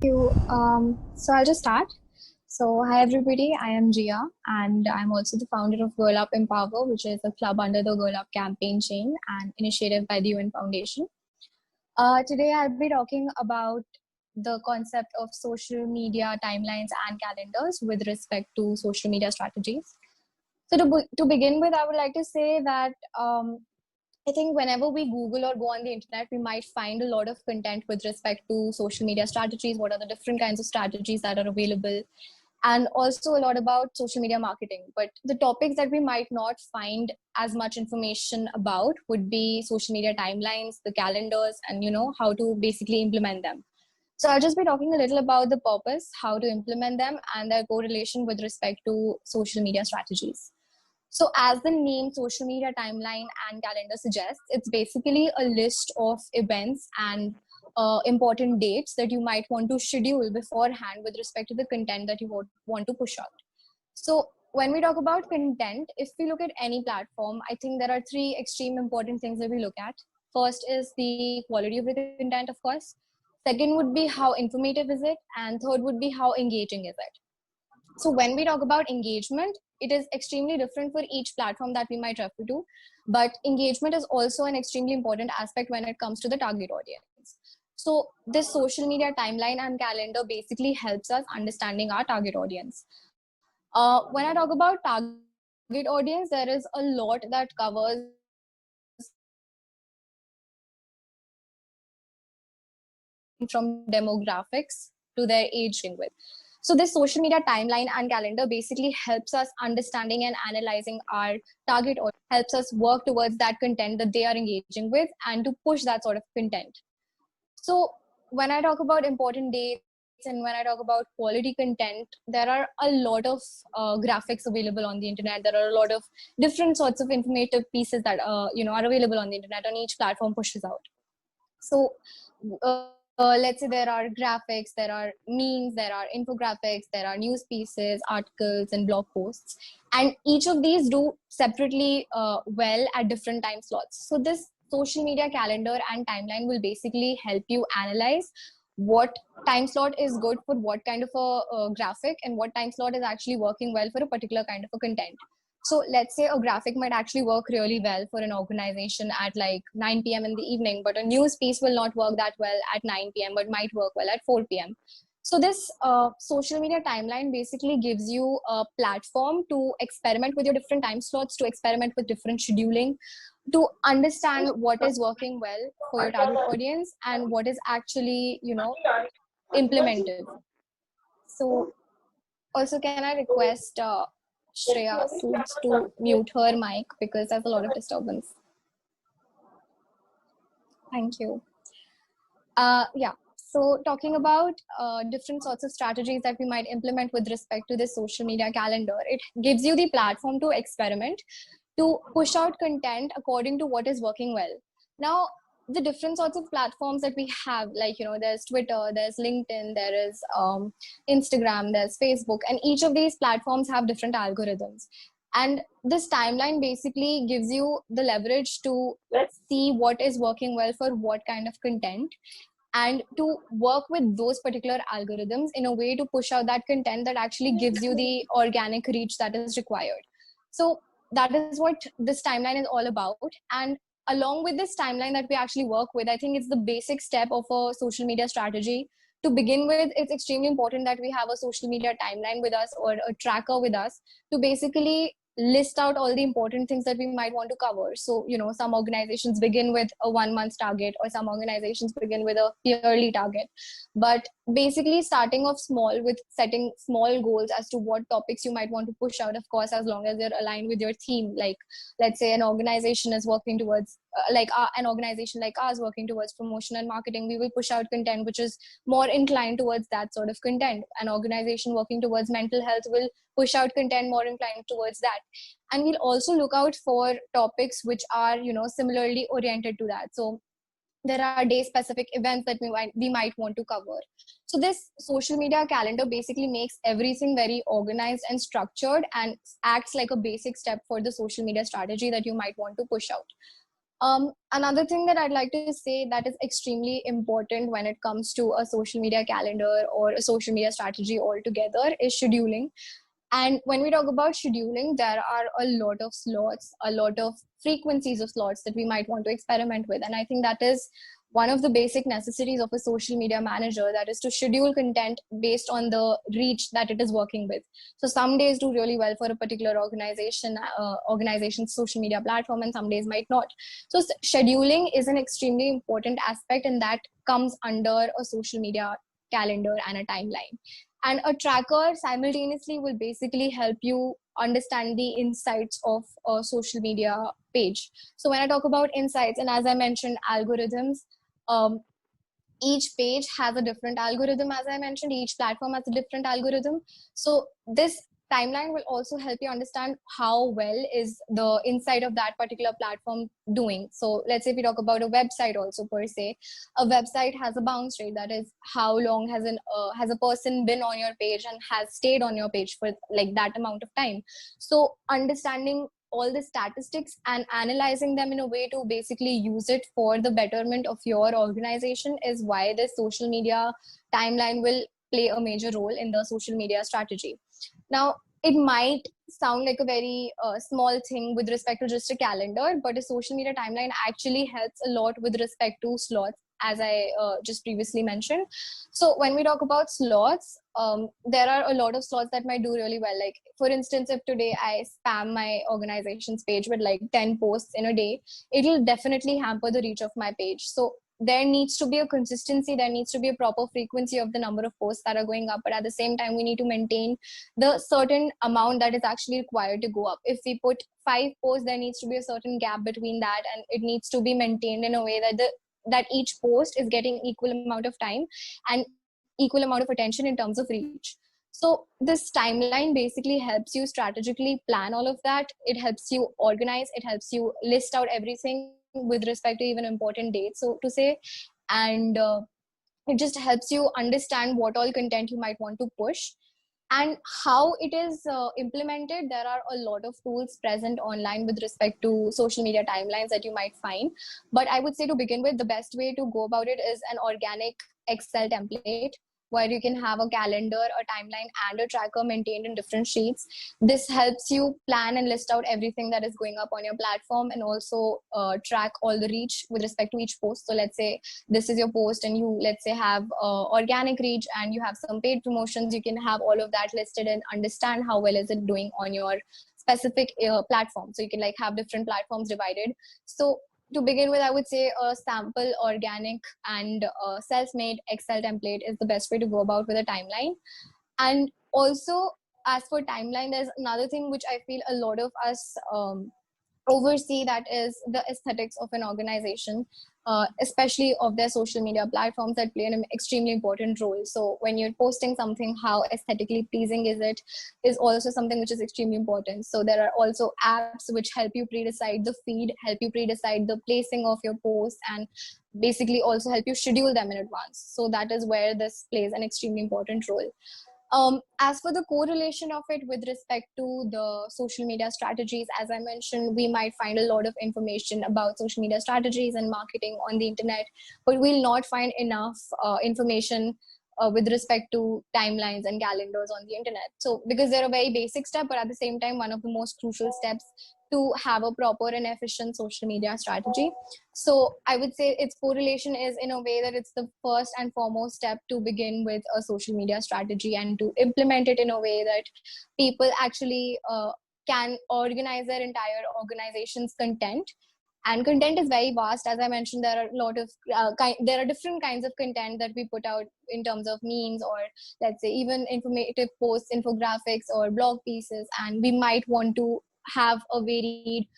You. So I'll just start. So hi everybody, I am Jia and I'm also the founder of Girl Up Empower, which is a club under the Girl Up campaign chain and initiative by the UN Foundation. Today I'll be talking about the concept of social media timelines and calendars with respect to social media strategies. So to begin with, I would like to say that I think whenever we Google or go on the internet, we might find a lot of content with respect to social media strategies. What are the different kinds of strategies that are available? And also a lot about social media marketing. But the topics that we might not find as much information about would be social media timelines, the calendars, and how to basically implement them. So I'll just be talking a little about the purpose, how to implement them, and their correlation with respect to social media strategies. So as the name social media timeline and calendar suggests, it's basically a list of events and important dates that you might want to schedule beforehand with respect to the content that you want to push out. So when we talk about content, if we look at any platform, I think there are three extreme important things that we look at. First is the quality of the content, of course. Second would be how informative is it? And third would be how engaging is it? So when we talk about engagement, it is extremely different for each platform that we might refer to, but engagement is also an extremely important aspect when it comes to the target audience. So this social media timeline and calendar basically helps us understanding our target audience. When I talk about target audience, there is a lot that covers from demographics to their age with. So this social media timeline and calendar basically helps us understanding and analyzing our target or helps us work towards that content that they are engaging with and to push that sort of content. So when I talk about important dates and when I talk about quality content, there are a lot of graphics available on the internet. There are a lot of different sorts of informative pieces that are available on the internet and each platform pushes out. So let's say there are graphics, there are memes, there are infographics, there are news pieces, articles, and blog posts. And each of these do separately well at different time slots. So this social media calendar and timeline will basically help you analyze what time slot is good for what kind of a graphic and what time slot is actually working well for a particular kind of a content. So let's say a graphic might actually work really well for an organization at like 9 p.m. in the evening, but a news piece will not work that well at 9 p.m., but might work well at 4 p.m. So this social media timeline basically gives you a platform to experiment with your different time slots, to experiment with different scheduling, to understand what is working well for your target audience and what is actually, implemented. So also, can I request Shreya Suits to mute her mic because there's a lot of disturbance. Thank you. Yeah. So talking about different sorts of strategies that we might implement with respect to this social media calendar, it gives you the platform to experiment, to push out content according to what is working well. Now, the different sorts of platforms that we have, like, there's Twitter, there's LinkedIn, there is Instagram, there's Facebook, and each of these platforms have different algorithms. And this timeline basically gives you the leverage to see what is working well for what kind of content and to work with those particular algorithms in a way to push out that content that actually gives you the organic reach that is required. So that is what this timeline is all about. And along with this timeline that we actually work with, I think it's the basic step of a social media strategy. To begin with, it's extremely important that we have a social media timeline with us or a tracker with us to basically list out all the important things that we might want to cover. So, some organizations begin with a 1 month target or some organizations begin with a yearly target. But basically starting off small with setting small goals as to what topics you might want to push out, of course, as long as they're aligned with your theme. Like, let's say an organization is working towards, an organization like ours working towards promotion and marketing, we will push out content which is more inclined towards that sort of content. An organization working towards mental health will push out content more inclined towards that. And we'll also look out for topics which are, similarly oriented to that. So there are day specific events that we might want to cover. So this social media calendar basically makes everything very organized and structured and acts like a basic step for the social media strategy that you might want to push out. Another thing that I'd like to say that is extremely important when it comes to a social media calendar or a social media strategy altogether is scheduling. And when we talk about scheduling, there are a lot of slots, a lot of frequencies of slots that we might want to experiment with. And I think that is one of the basic necessities of a social media manager, that is to schedule content based on the reach that it is working with. So some days do really well for a particular organization's social media platform, and some days might not. So scheduling is an extremely important aspect, and that comes under a social media calendar and a timeline. And a tracker simultaneously will basically help you understand the insights of a social media page. So when I talk about insights, and as I mentioned, algorithms, um, each page has a different algorithm. As I mentioned, each platform has a different algorithm. So this timeline will also help you understand how well is the inside of that particular platform doing. So let's say if we talk about a website also per se, a website has a bounce rate, that is how long has a person been on your page and has stayed on your page for like that amount of time. So understanding all the statistics and analyzing them in a way to basically use it for the betterment of your organization is why this social media timeline will play a major role in the social media strategy. Now, it might sound like a very small thing with respect to just a calendar, but a social media timeline actually helps a lot with respect to slots, as I just previously mentioned. So when we talk about slots, there are a lot of slots that might do really well. Like for instance, if today I spam my organization's page with like 10 posts in a day, it'll definitely hamper the reach of my page. So there needs to be a consistency, there needs to be a proper frequency of the number of posts that are going up, but at the same time we need to maintain the certain amount that is actually required to go up. If we put 5 posts, there needs to be a certain gap between that, and it needs to be maintained in a way that each post is getting equal amount of time and equal amount of attention in terms of reach. So this timeline basically helps you strategically plan all of that. It helps you organize, it helps you list out everything with respect to even important dates, so to say. And it just helps you understand what all content you might want to push and how it is implemented. There are a lot of tools present online with respect to social media timelines that you might find, but I would say to begin with, the best way to go about it is an organic Excel template where you can have a calendar, a timeline, and a tracker maintained in different sheets. This helps you plan and list out everything that is going up on your platform, and also track all the reach with respect to each post. So let's say this is your post and you, let's say, have organic reach and you have some paid promotions. You can have all of that listed and understand how well is it doing on your specific platform. So you can like have different platforms divided. So to begin with, I would say a sample organic and self-made Excel template is the best way to go about with a timeline. And also, as for timeline, there's another thing which I feel a lot of us oversee, that is the aesthetics of an organization, especially of their social media platforms, that play an extremely important role. So when you're posting something, how aesthetically pleasing is it is also something which is extremely important. So there are also apps which help you pre-decide the feed, help you pre-decide the placing of your posts, and basically also help you schedule them in advance. So that is where this plays an extremely important role. As for the correlation of it with respect to the social media strategies, as I mentioned, we might find a lot of information about social media strategies and marketing on the internet, but we'll not find enough information with respect to timelines and calendars on the internet. So because they're a very basic step, but at the same time, one of the most crucial steps to have a proper and efficient social media strategy. So I would say its correlation is in a way that it's the first and foremost step to begin with a social media strategy and to implement it in a way that people actually can organize their entire organization's content. And content is very vast. As I mentioned, there are a lot of there are different kinds of content that we put out in terms of memes, or let's say even informative posts, infographics, or blog pieces, and we might want to have a varied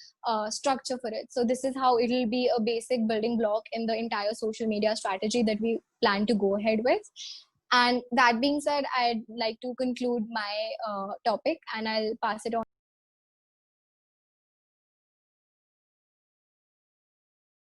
structure for it. So this is how it will be a basic building block in the entire social media strategy that we plan to go ahead with. And that being said, I'd like to conclude my topic, and I'll pass it on